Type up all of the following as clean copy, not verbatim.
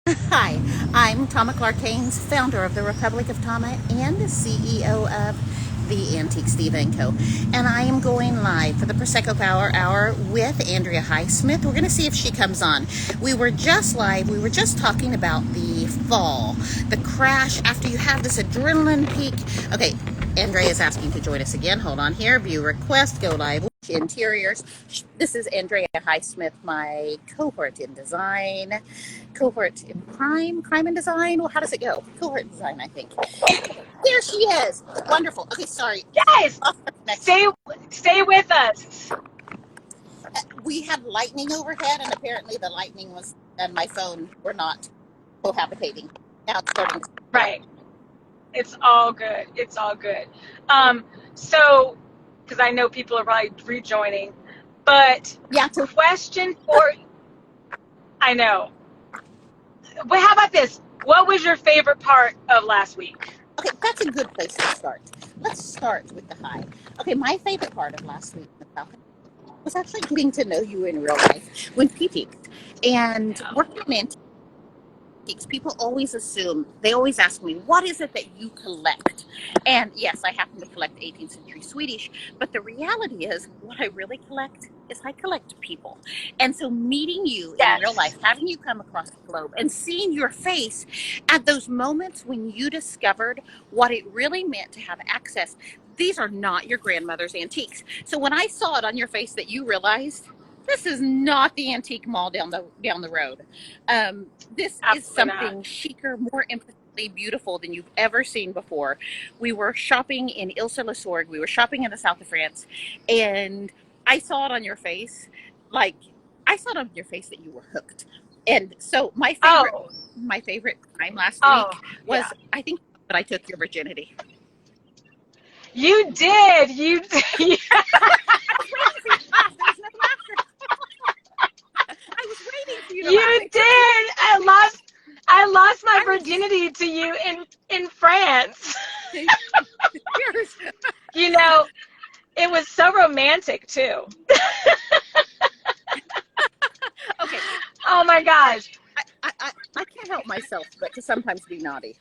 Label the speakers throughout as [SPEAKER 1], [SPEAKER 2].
[SPEAKER 1] Hi, I'm Toma Clark Haines, founder of the Republic of Toma and CEO of the Antiques Diva & Co. And I am going live for the Prosecco Power Hour with Andrea Hysmith. We're going to see if she comes on. We were just live. We were just talking about the fall, the crash after you have this adrenaline peak. Okay, Andrea is asking to join us again. Hold on here. View request, go live. Interiors. This is Andrea Hysmith, my cohort in design, cohort in crime and design. Well, how does it go? Cohort in design, I think. There she is. Wonderful. Okay, sorry.
[SPEAKER 2] Guys, stay stay with us.
[SPEAKER 1] We had lightning overhead, and apparently the lightning was and my phone were not cohabitating. Now it's starting to go.
[SPEAKER 2] Right. It's all good. It's all good. So, because I know people are probably rejoining, but
[SPEAKER 1] Yeah. So
[SPEAKER 2] question for I know. But how about this? What was your favorite part of last week?
[SPEAKER 1] okay, that's a good place to start. Let's start with the high. Okay, my favorite part of last week was actually getting to know you in real life when people and working in antiques. People always assume, they always ask me, what is it that you collect? And yes, I happen to collect 18th century Swedish, but the reality is what I really collect is I collect people. And so meeting you in real
[SPEAKER 2] Yes.
[SPEAKER 1] life, having you come across the globe and seeing your face at those moments when you discovered what it really meant to have access. These are not your grandmother's antiques. So when I saw it on your face that you realized this is not the antique mall down the road. This is
[SPEAKER 2] Absolutely not.
[SPEAKER 1] something chicer, more infinitely beautiful than you've ever seen before. We were shopping in Ile-sur-le-Sorgue. We were shopping in the south of France, and I saw it on your face, like I saw it on your face that you were hooked. And so
[SPEAKER 2] Oh,
[SPEAKER 1] my favorite time last week
[SPEAKER 2] oh, yeah.
[SPEAKER 1] was I think that I took your virginity.
[SPEAKER 2] You did. You did.
[SPEAKER 1] I was waiting for you to laugh. There was no laughter. I was waiting for you to laugh.
[SPEAKER 2] You
[SPEAKER 1] It
[SPEAKER 2] did.
[SPEAKER 1] took me.
[SPEAKER 2] I lost my
[SPEAKER 1] I was
[SPEAKER 2] virginity to you in France.
[SPEAKER 1] yours.
[SPEAKER 2] You know, it was so romantic too.
[SPEAKER 1] Okay,
[SPEAKER 2] Oh my gosh.
[SPEAKER 1] I can't help myself but to sometimes be naughty.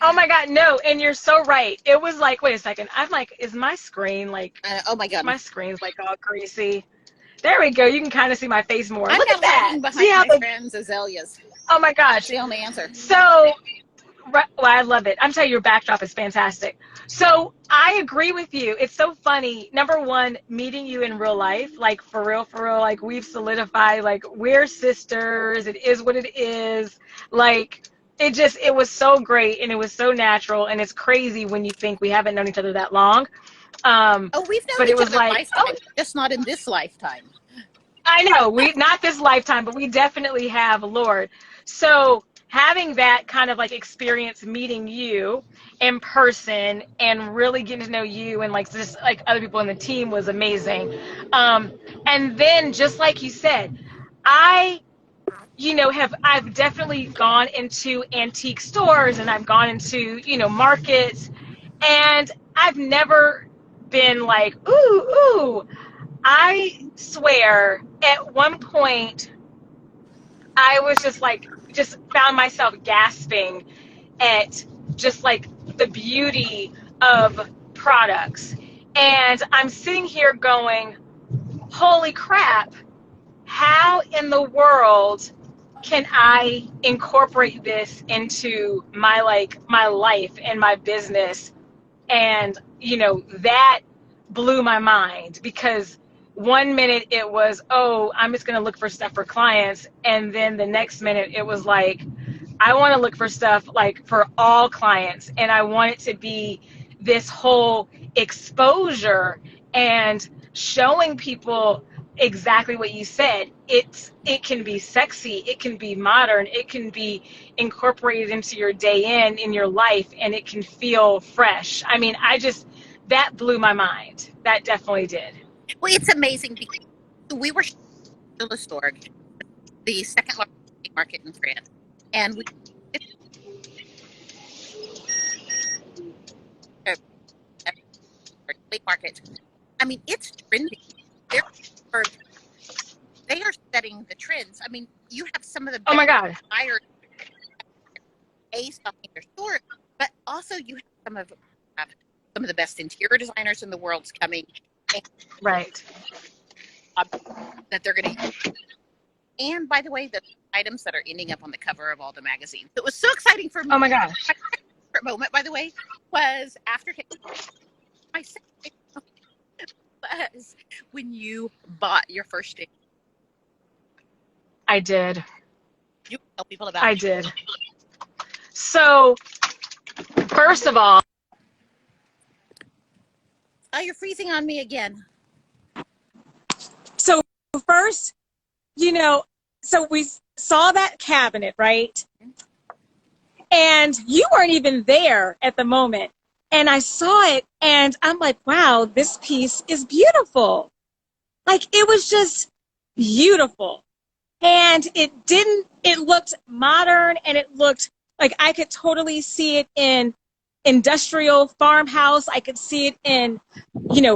[SPEAKER 2] Oh my God. No, and you're so right. It was like, wait a second. I'm like, is my screen like
[SPEAKER 1] Oh my God.
[SPEAKER 2] my screen's like all greasy? There we go. You can kind of see my face more.
[SPEAKER 1] I'm
[SPEAKER 2] Look
[SPEAKER 1] now
[SPEAKER 2] at that.
[SPEAKER 1] hiding
[SPEAKER 2] See
[SPEAKER 1] behind
[SPEAKER 2] how
[SPEAKER 1] my
[SPEAKER 2] the
[SPEAKER 1] friend's azaleas.
[SPEAKER 2] oh my
[SPEAKER 1] That's
[SPEAKER 2] gosh.
[SPEAKER 1] the only answer.
[SPEAKER 2] So well, I love it. I'm telling you, your backdrop is fantastic. So I agree with you. It's so funny. Number one, meeting you in real life, like for real, like we've solidified, like we're sisters. It is what it is. Like it was so great and it was so natural. And it's crazy when you think we haven't known each other that long.
[SPEAKER 1] Oh, we've known
[SPEAKER 2] But it
[SPEAKER 1] each
[SPEAKER 2] was
[SPEAKER 1] other
[SPEAKER 2] like, oh,
[SPEAKER 1] lifetime, just not in this lifetime.
[SPEAKER 2] I know we not this lifetime, but we definitely have, Lord. So having that kind of like experience meeting you in person and really getting to know you and like just like other people in the team was amazing. And then just like you said, I I've definitely gone into antique stores and I've gone into markets, and I've never been like ooh. I swear, at one point, I was just found myself gasping at just like the beauty of products. And I'm sitting here going, holy crap, how in the world can I incorporate this into my life and my business? And that blew my mind, because one minute it was, oh, I'm just going to look for stuff for clients, and then the next minute it was like, I want to look for stuff like for all clients, and I want it to be this whole exposure and showing people exactly what you said. It can be sexy, it can be modern, it can be incorporated into your day in your life, and it can feel fresh. I mean, that blew my mind. That definitely did.
[SPEAKER 1] Well, it's amazing because we were in the store, the second largest market in France, and we flea market. I mean, it's trendy. There are they are setting setting the trends. I mean, you have some of the
[SPEAKER 2] Oh
[SPEAKER 1] best
[SPEAKER 2] my God.
[SPEAKER 1] buyers stuff in your store, but also you have some of the best interior designers in the world's coming, and
[SPEAKER 2] Right.
[SPEAKER 1] that they're going to. And by the way, the items that are ending up on the cover of all the magazines. It was so exciting for me.
[SPEAKER 2] Oh my gosh.
[SPEAKER 1] My favorite moment, by the way, was after my second was when you bought your first ticket.
[SPEAKER 2] I did.
[SPEAKER 1] You tell people about
[SPEAKER 2] I
[SPEAKER 1] it.
[SPEAKER 2] did. So, first of all,
[SPEAKER 1] Oh, you're freezing on me again.
[SPEAKER 3] So first, so we saw that cabinet, right? And you weren't even there at the moment. And I saw it and I'm like, wow, this piece is beautiful. Like, it was just beautiful. And it looked modern, and it looked like I could totally see it in industrial farmhouse. I could see it in,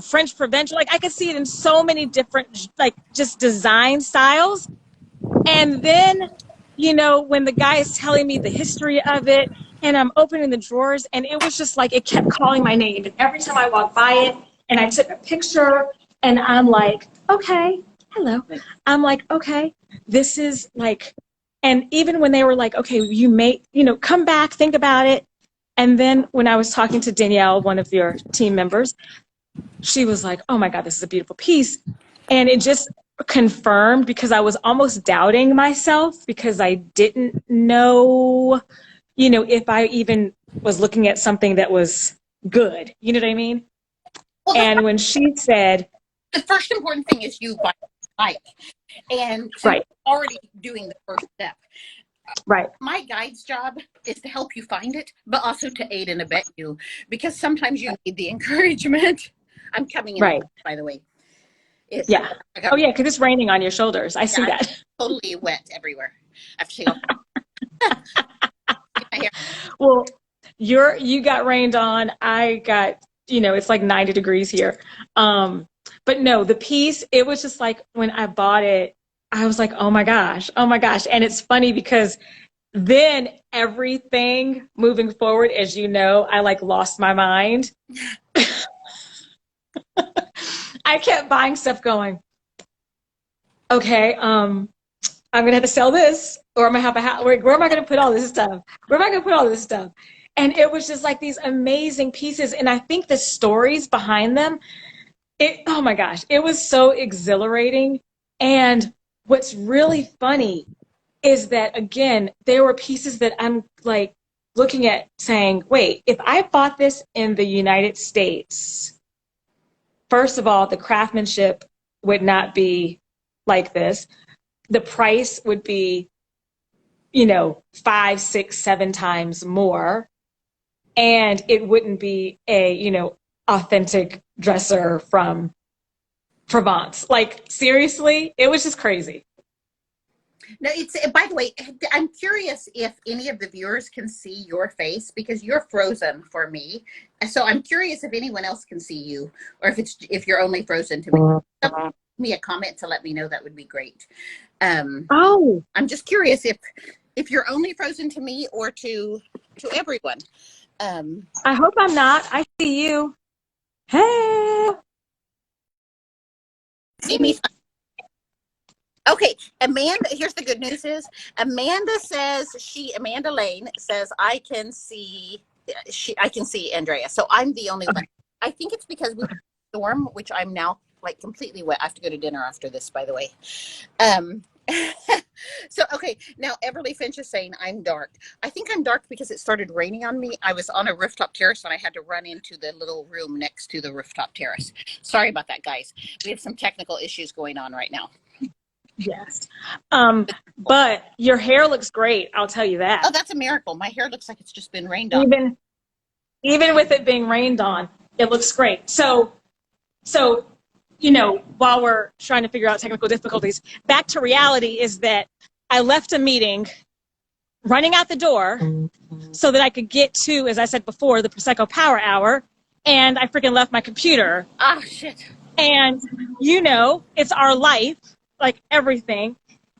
[SPEAKER 3] French provincial. Like, I could see it in so many different, like, just design styles. And then, when the guy is telling me the history of it, and I'm opening the drawers, and it was just like it kept calling my name. And every time I walked by it and I took a picture, and I'm like, okay, hello. I'm like, okay, this is like, and even when they were like, okay, you may, come back, think about it. And then when I was talking to Danielle, one of your team members, she was like, oh my God, this is a beautiful piece. And it just confirmed, because I was almost doubting myself because I didn't know, if I even was looking at something that was good. You know what I mean?
[SPEAKER 1] Well,
[SPEAKER 3] and when she said,
[SPEAKER 1] the first important thing is you buy like, and so
[SPEAKER 3] right,
[SPEAKER 1] you're already doing the first step.
[SPEAKER 3] right.
[SPEAKER 1] My guide's job is to help you find it, but also to aid and abet you, because sometimes you need the encouragement. I'm coming in,
[SPEAKER 3] Right.
[SPEAKER 1] by the way.
[SPEAKER 3] Yeah. Oh yeah, because it's raining on your shoulders. I see
[SPEAKER 1] I'm
[SPEAKER 3] that.
[SPEAKER 1] totally wet everywhere. I have to take off my hair.
[SPEAKER 3] Well, you got rained on. I got, it's like 90 degrees here. But no, the piece, it was just like when I bought it, I was like, oh my gosh, oh my gosh. And it's funny because then everything moving forward, as you know, I like lost my mind. I kept buying stuff going, okay, I'm going to have to sell this, or I'm going to have a house. Where am I going to put all this stuff? Where am I going to put all this stuff? And it was just like these amazing pieces. And I think the stories behind them, oh my gosh, it was so exhilarating. And what's really funny is that, again, there were pieces that I'm like looking at saying, wait, if I bought this in the United States, first of all, the craftsmanship would not be like this. The price would be, 5, 6, 7 times more. And it wouldn't be a, authentic dresser from Provence. Like, seriously, it was just crazy.
[SPEAKER 1] No, it's, by the way, I'm curious if any of the viewers can see your face, because you're frozen for me. So I'm curious if anyone else can see you, or if you're only frozen to me. So, me a comment to let me know, that would be great. I'm just curious if you're only frozen to me or to everyone.
[SPEAKER 3] I hope I'm not. I see you. Hey.
[SPEAKER 1] See me. Okay, Amanda, here's the good news is Amanda Lane says I can see Andrea. So I'm the only one. I think it's because we have a storm, which I'm now like completely wet. I have to go to dinner after this, by the way. So, okay, now Everly Finch is saying I'm dark. I think I'm dark because it started raining on me. I was on a rooftop terrace and I had to run into the little room next to the rooftop terrace. Sorry about that, guys. We have some technical issues going on right now.
[SPEAKER 3] Yes. But your hair looks great. I'll tell you that.
[SPEAKER 1] Oh, that's a miracle. My hair looks like it's just been rained on.
[SPEAKER 3] Even with it being rained on, it looks great. So, while we're trying to figure out technical difficulties, back to reality is that I left a meeting running out the door so that I could get to, as I said before, the Prosecco Power Hour, and I freaking left my computer.
[SPEAKER 1] Ah, shit.
[SPEAKER 3] And, it's our life, like everything.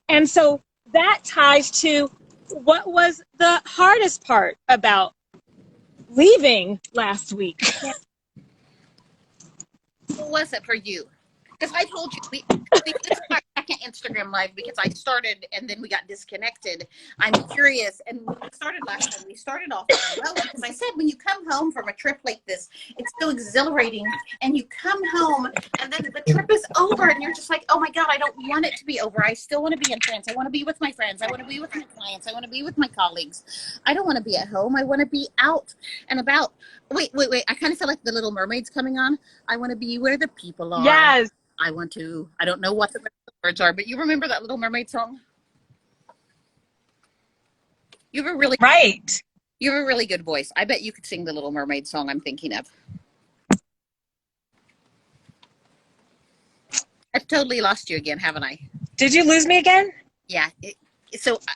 [SPEAKER 3] And so that ties to what was the hardest part about leaving last week.
[SPEAKER 1] What was it for you? Because I told you, this is my second Instagram live because I started and then we got disconnected. I'm curious. And when we started last time, we started off well because I said when you come home from a trip like this, it's so exhilarating. And you come home and then the trip is over and you're just like, oh my God, I don't want it to be over. I still want to be in France. I want to be with my friends. I want to be with my clients. I want to be with my colleagues. I don't want to be at home. I want to be out and about. Wait. I kind of feel like the Little Mermaid's coming on. I want to be where the people are.
[SPEAKER 2] Yes.
[SPEAKER 1] I don't know what the words are, but you remember that Little Mermaid song? You have a really good voice. I bet you could sing the Little Mermaid song I'm thinking of. I've totally lost you again, haven't I?
[SPEAKER 3] Did you lose me again?
[SPEAKER 1] Yeah.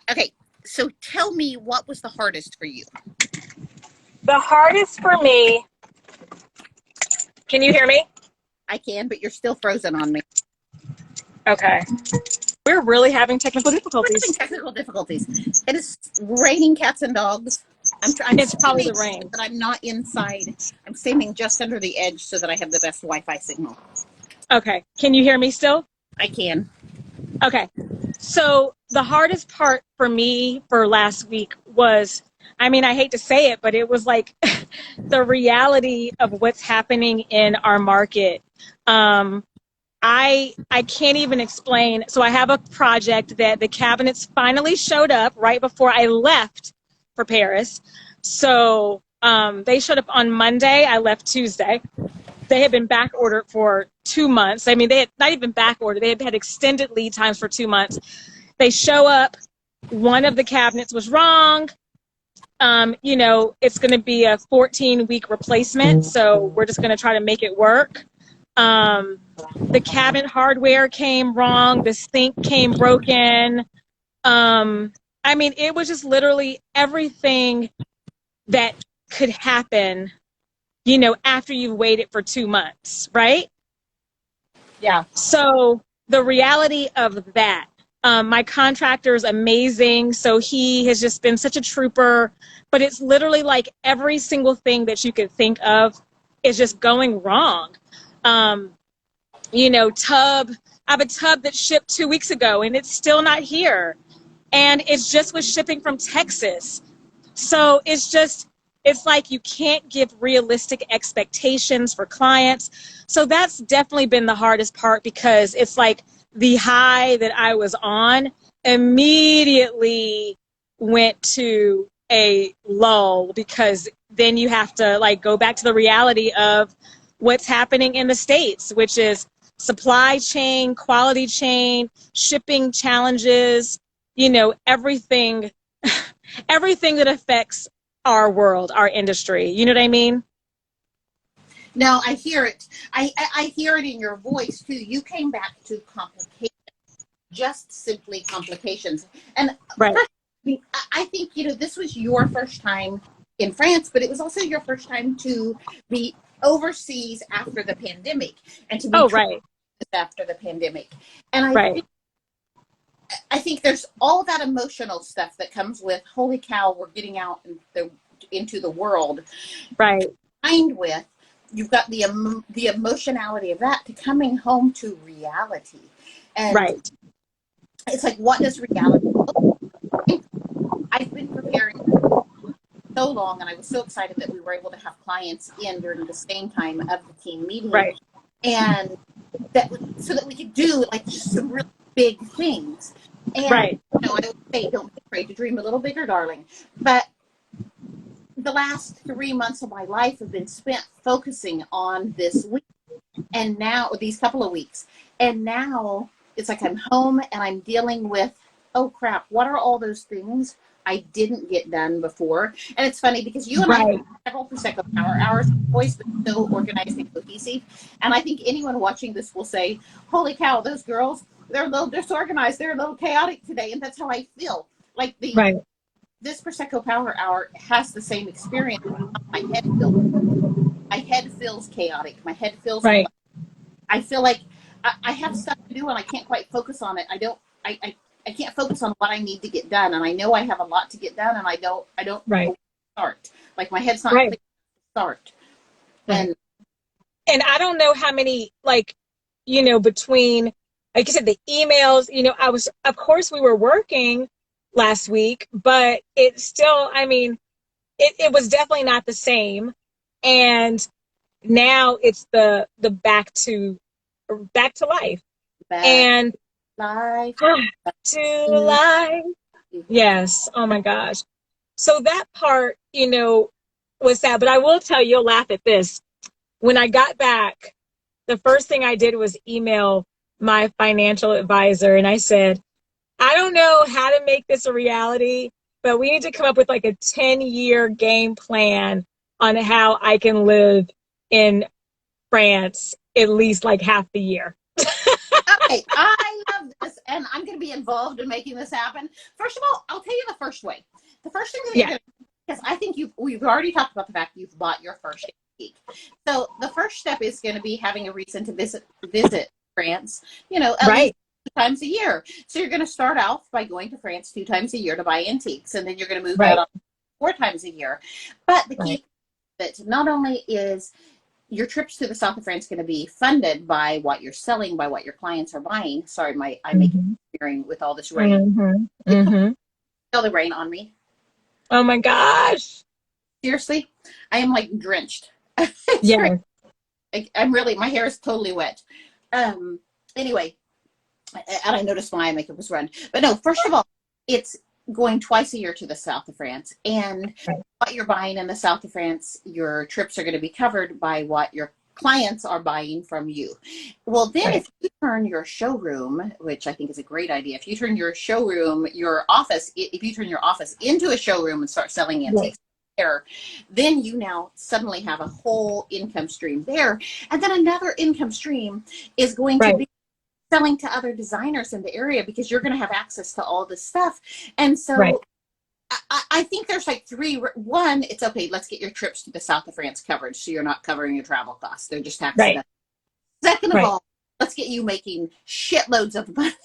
[SPEAKER 1] Okay. So tell me, what was the hardest for you?
[SPEAKER 3] The hardest for me. Can you hear me?
[SPEAKER 1] I can, but you're still frozen on me.
[SPEAKER 3] Okay. We're really having technical difficulties.
[SPEAKER 1] We're having technical difficulties. It is raining cats and dogs.
[SPEAKER 3] It's probably the rain.
[SPEAKER 1] But I'm not inside. I'm standing just under the edge so that I have the best Wi-Fi signal.
[SPEAKER 3] Okay. Can you hear me still?
[SPEAKER 1] I can.
[SPEAKER 3] Okay. So the hardest part for me for last week was, I mean, I hate to say it, but it was like the reality of what's happening in our market. I can't even explain. So I have a project that the cabinets finally showed up right before I left for Paris. So they showed up on Monday. I left Tuesday. They had been back ordered for 2 months. I mean, they had not even back ordered. They had extended lead times for 2 months. They show up. One of the cabinets was wrong. It's going to be a 14-week replacement. So we're just going to try to make it work. The cabinet hardware came wrong. The sink came broken. I mean, it was just literally everything that could happen, after you've waited for 2 months, right?
[SPEAKER 1] Yeah.
[SPEAKER 3] So the reality of that, my contractor is amazing. So he has just been such a trooper, but it's literally like every single thing that you could think of is just going wrong. Tub. I have a tub that shipped 2 weeks ago and it's still not here. And it's just was shipping from Texas. So it's like you can't give realistic expectations for clients. So that's definitely been the hardest part because it's like the high that I was on immediately went to a lull because then you have to go back to the reality of what's happening in the States, which is supply chain, quality chain, shipping challenges, everything that affects our world, our industry. You know what I mean?
[SPEAKER 1] No, I hear it. I hear it in your voice too. You came back to complications, just simply complications. And
[SPEAKER 3] right.
[SPEAKER 1] I think, this was your first time in France, but it was also your first time to be overseas after the pandemic and to be
[SPEAKER 3] right.
[SPEAKER 1] after the pandemic. And I think there's all that emotional stuff that comes with, holy cow, we're getting out into the world.
[SPEAKER 3] Right.
[SPEAKER 1] Combined with, you've got the emotionality of that to coming home to reality. And
[SPEAKER 3] right.
[SPEAKER 1] It's like, what does reality look like? I've been preparing so long, and I was so excited that we were able to have clients in during the same time of the team meeting.
[SPEAKER 3] Right.
[SPEAKER 1] And so that we could do just some really big things. And
[SPEAKER 3] right.
[SPEAKER 1] I always say, don't be afraid to dream a little bigger, darling. But the last 3 months of my life have been spent focusing on this week and now these couple of weeks. And now it's like I'm home and I'm dealing with, oh crap, what are all those things I didn't get done before? And it's funny because you and I have several Prosecco Power Hours, always been so organized and cohesive. And I think anyone watching this will say, holy cow, those girls, they're a little disorganized, they're a little chaotic today. And that's how I feel. This Prosecco Power Hour has the same experience. My head feels chaotic. My head feels
[SPEAKER 3] right.
[SPEAKER 1] I feel like I have stuff to do and I can't quite focus on it. I I can't focus on what I need to get done. And I know I have a lot to get done, and I don't know where
[SPEAKER 3] Right.
[SPEAKER 1] to start. Like my head's not
[SPEAKER 3] Right.
[SPEAKER 1] clear to start.
[SPEAKER 3] Right. And I don't know how many, like, between, like you said, the emails, of course we were working last week, but it still, I mean, it was definitely not the same. And now it's the back to life.
[SPEAKER 1] Back
[SPEAKER 3] And
[SPEAKER 1] life.
[SPEAKER 3] to life. Yes. Oh my gosh. So that part, was sad. But I will tell you, you'll laugh at this. When I got back, the first thing I did was email my financial advisor, and I said, I don't know how to make this a reality, but we need to come up with like a 10-year game plan on how I can live in France at least like half the year.
[SPEAKER 1] Okay, I love this, and I'm going to be involved in making this happen. First of all, I'll tell you the first way. The first thing that you're going to, because I think we've already talked about the fact you've bought your first antique. So the first step is going to be having a reason to visit France, at least 2 times a year. So you're going to start off by going to France 2 times a year to buy antiques, and then you're going to move that on 4 times a year. But the key that not only is your trips to the south of France going to be funded by what you're selling, by what your clients are buying. Sorry, I'm making hearing with all this rain. Feel the rain on me.
[SPEAKER 3] Oh my gosh.
[SPEAKER 1] Seriously, I am like drenched.
[SPEAKER 3] Yeah.
[SPEAKER 1] I'm really, my hair is totally wet. Anyway, and I noticed my makeup was run. But no, first of all, it's going twice a year to the south of France, and what you're buying in the south of France, your trips are going to be covered by what your clients are buying from you. Well, then if you turn your showroom, which I think is a great idea, if you turn your showroom, your office, if you turn your office into a showroom and start selling antiques there, then you now suddenly have a whole income stream there. And then another income stream is going to be selling to other designers in the area, because you're going to have access to all this stuff. And so I think there's like 3. One, it's okay, let's get your trips to the south of France covered, so you're not covering your travel costs. They're just accidental. Second of all, let's get you making shitloads of money.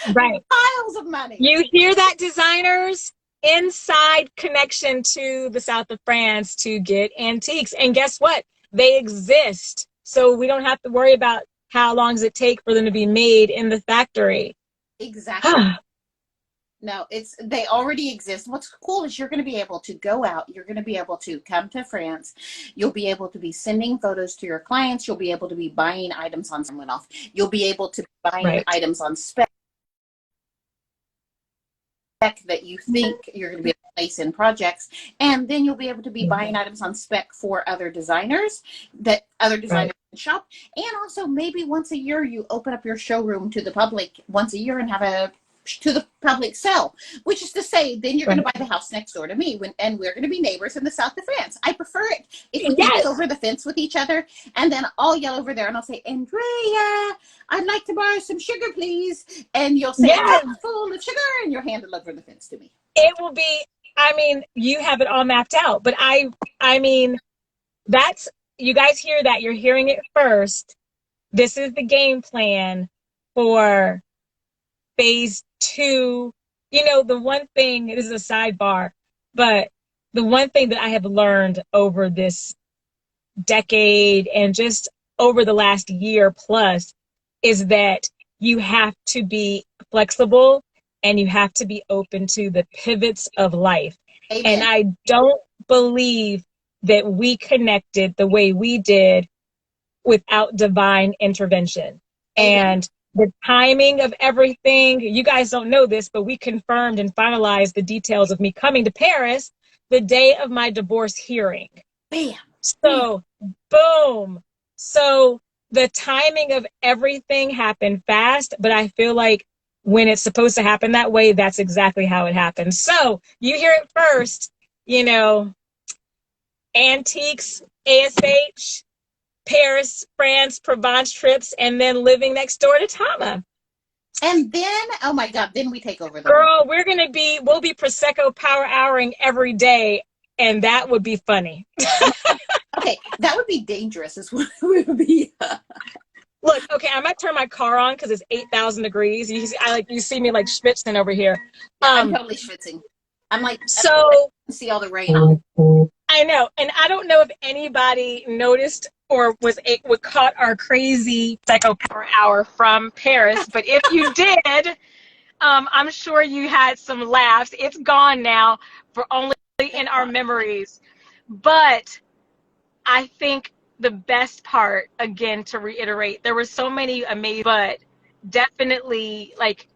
[SPEAKER 1] Piles of money.
[SPEAKER 3] You hear that, designers? Inside connection to the south of France to get antiques. And guess what? They exist. So we don't have to worry about how long does it take for them to be made in the factory.
[SPEAKER 1] Exactly. No, they already exist. What's cool is you're going to be able to go out. You're going to be able to come to France. You'll be able to be sending photos to your clients. You'll be able to be buying items on someone else. You'll be able to be buying items on spec that you think you're going to be able to place in projects. And then you'll be able to be buying items on spec for other designers that other designers can shop. And also maybe once a year you open up your showroom to the public once a year and have a to the public sell, which is to say, then you're going to buy the house next door to me, and we're going to be neighbors in the south of France. I prefer it if we can get over the fence with each other, and then I'll yell over there and I'll say, Andrea, I'd like to borrow some sugar, please. And you'll say, I'm full of sugar, and you'll hand it over the fence to me.
[SPEAKER 3] It will be, I mean, you have it all mapped out, but I mean, that's, you guys hear that, you're hearing it first. This is the game plan for phase 2. The one thing, this is a sidebar, but the one thing that I have learned over this decade and just over the last year plus is that you have to be flexible and you have to be open to the pivots of life.
[SPEAKER 1] Amen.
[SPEAKER 3] And I don't believe that we connected the way we did without divine intervention.
[SPEAKER 1] Amen.
[SPEAKER 3] And the timing of everything, you guys don't know this, but we confirmed and finalized the details of me coming to Paris the day of my divorce hearing.
[SPEAKER 1] Bam.
[SPEAKER 3] So, boom. So the timing of everything happened fast, but I feel like when it's supposed to happen that way, that's exactly how it happened. So you hear it first, antiques, ASH, Paris, France, Provence trips, and then living next door to Toma.
[SPEAKER 1] And then, oh my God, then we take over the
[SPEAKER 3] girl, we'll be Prosecco Power Houring every day, and that would be funny.
[SPEAKER 1] Okay, that would be dangerous, is what it would be.
[SPEAKER 3] Look, okay, I might turn my car on because it's 8,000 degrees. You see me like schwitzing over here.
[SPEAKER 1] Yeah, I'm totally schwitzing. I'm like, I
[SPEAKER 3] So
[SPEAKER 1] can see all the rain.
[SPEAKER 3] I know, and I don't know if anybody noticed or was caught our crazy Prosecco Power Hour from Paris, but if you did, I'm sure you had some laughs. It's gone now, for only in our memories. But I think the best part, again, to reiterate, there were so many amazing, but definitely like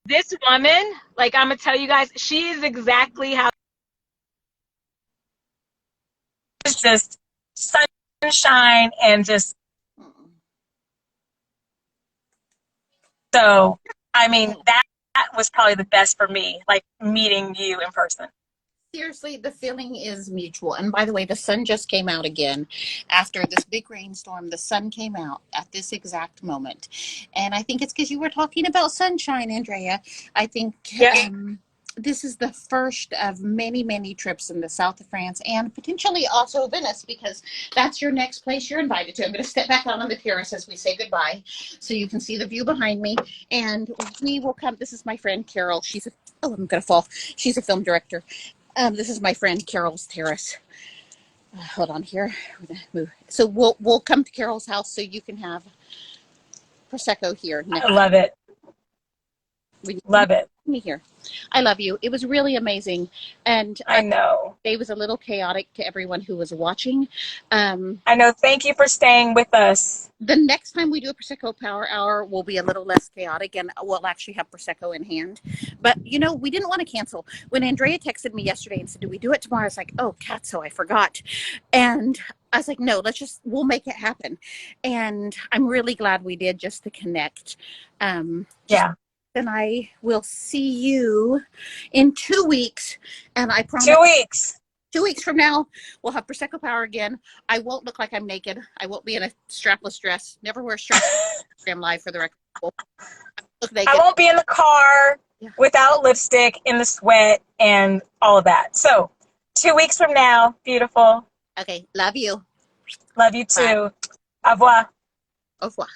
[SPEAKER 3] this woman, like I'm gonna tell you guys, she is exactly how it's just sunshine and just so. I mean, that was probably the best for me, like meeting you in person.
[SPEAKER 1] Seriously, the feeling is mutual. And by the way, the sun just came out again. After this big rainstorm, the sun came out at this exact moment. And I think it's because you were talking about sunshine, Andrea. I think
[SPEAKER 3] Yeah.
[SPEAKER 1] this is the first of many, many trips in the south of France and potentially also Venice, because that's your next place you're invited to. I'm going to step back out on the terrace as we say goodbye so you can see the view behind me. And we will come. This is my friend Carol. I'm going to fall. She's a film director. This is my friend Carol's terrace. Hold on here. So we'll come to Carol's house so you can have Prosecco here next.
[SPEAKER 3] I love it. Love it.
[SPEAKER 1] Me here. I love you. It was really amazing, and
[SPEAKER 3] I know
[SPEAKER 1] it was a little chaotic to everyone who was watching.
[SPEAKER 3] I know. Thank you for staying with us.
[SPEAKER 1] The next time we do a Prosecco Power Hour will be a little less chaotic, and we'll actually have Prosecco in hand. But, we didn't want to cancel. When Andrea texted me yesterday and said, do we do it tomorrow? I was like, oh, Katso, I forgot. And I was like, no, we'll make it happen. And I'm really glad we did, just to connect.
[SPEAKER 3] Yeah.
[SPEAKER 1] And I will see you in 2 weeks. And I promise
[SPEAKER 3] 2 weeks.
[SPEAKER 1] 2 weeks from now, we'll have Prosecco Power again. I won't look like I'm naked. I won't be in a strapless dress. Never wear strapless. I'm live for the record.
[SPEAKER 3] I won't be in the car without lipstick, in the sweat, and all of that. So 2 weeks from now, beautiful.
[SPEAKER 1] Okay, love you.
[SPEAKER 3] Love you too.
[SPEAKER 1] Bye.
[SPEAKER 3] Au revoir.
[SPEAKER 1] Au revoir.